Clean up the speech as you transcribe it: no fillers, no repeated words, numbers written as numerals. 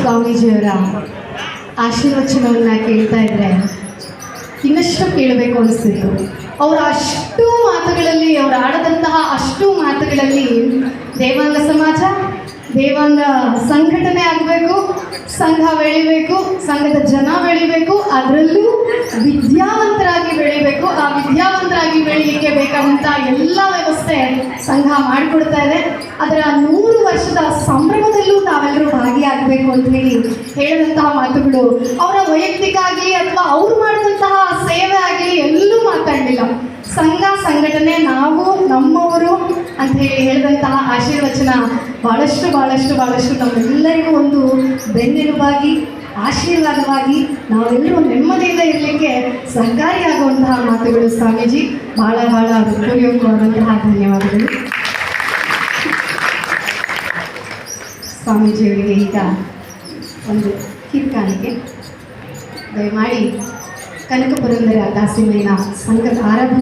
ಸ್ವಾಮೀಜಿಯವರ ಆಶೀರ್ವಚನವನ್ನು ಕೇಳ್ತಾ ಇದ್ರೆ ಇನ್ನಷ್ಟು ಕೇಳಬೇಕು ಅನಿಸ್ತಿತ್ತು. ಅವರ ಅಷ್ಟು ಮಾತುಗಳಲ್ಲಿ, ಅವರು ಆಡದಂತಹ ಅಷ್ಟು ಮಾತುಗಳಲ್ಲಿ ದೇವಾಂಗ ಸಮಾಜ, ದೇವಾಂಗ ಸಂಘಟನೆ ಆಗಬೇಕು, ಸಂಘ ಬೆಳಿಬೇಕು, ಸಂಘದ ಜನ ಬೆಳಿಬೇಕು, ಅದರಲ್ಲೂ ವಿದ್ಯಾವಂತರಾಗಿ ಬೆಳಿಬೇಕು. ಆ ವಿದ್ಯಾವಂತರಾಗಿ ಬೆಳೀಲಿಕ್ಕೆ ಬೇಕಾದಂಥ ಎಲ್ಲ ವ್ಯವಸ್ಥೆ ಸಂಘ ಮಾಡಿಕೊಡ್ತಾ ಇದೆ. ಅದರ 100 ವರ್ಷದ ಸಂಭ್ರಮದಲ್ಲೂ ತಾವೆಲ್ಲರೂ ಭಾಗಿಯಾಗಬೇಕು ಅಂತ ಹೇಳಿ ಹೇಳಿದಂತಹ ಮಾತುಗಳು ಅವರ ವೈಯಕ್ತಿಕ ಆಗಲಿ ಅಥವಾ ಅವ್ರು ಮಾಡಿದಂತಹ ಸೇವೆ ಆಗಲಿ ಎಲ್ಲೂ ಮಾತಾಡಲಿಲ್ಲ. ಸಂಘ ಸಂಘಟನೆ ನಾವು ನಮ್ಮವರು ಅಂತ ಹೇಳಿ ಹೇಳಿದಂತಹ ಆಶೀರ್ವಚನ ಭಾಳಷ್ಟು ನಮ್ಮೆಲ್ಲರಿಗೂ ಒಂದು ಬೆನ್ನೆಲುಬಾಗಿ, ಆಶೀರ್ವಾದವಾಗಿ, ನಾವೆಲ್ಲರೂ ನೆಮ್ಮದಿಯಿಂದ ಇರಲಿಕ್ಕೆ ಸಹಕಾರಿಯಾಗುವಂತಹ ಮಾತುಗಳು. ಸ್ವಾಮೀಜಿ ಭಾಳ ಹೃದಯಪೂರ್ವಕವಾದಂತಹ ಧನ್ಯವಾದಗಳು. ಸ್ವಾಮೀಜಿಯವರಿಗೆ ಈಗ ಒಂದು ಕಿರ್ಕಾಣಿಕೆ ದಯಮಾಡಿ ಕನಕ ಪುರಂದರ ದಾಸಿಮಯ್ಯನ ಸಂಘದ ಆರಾಧನೆ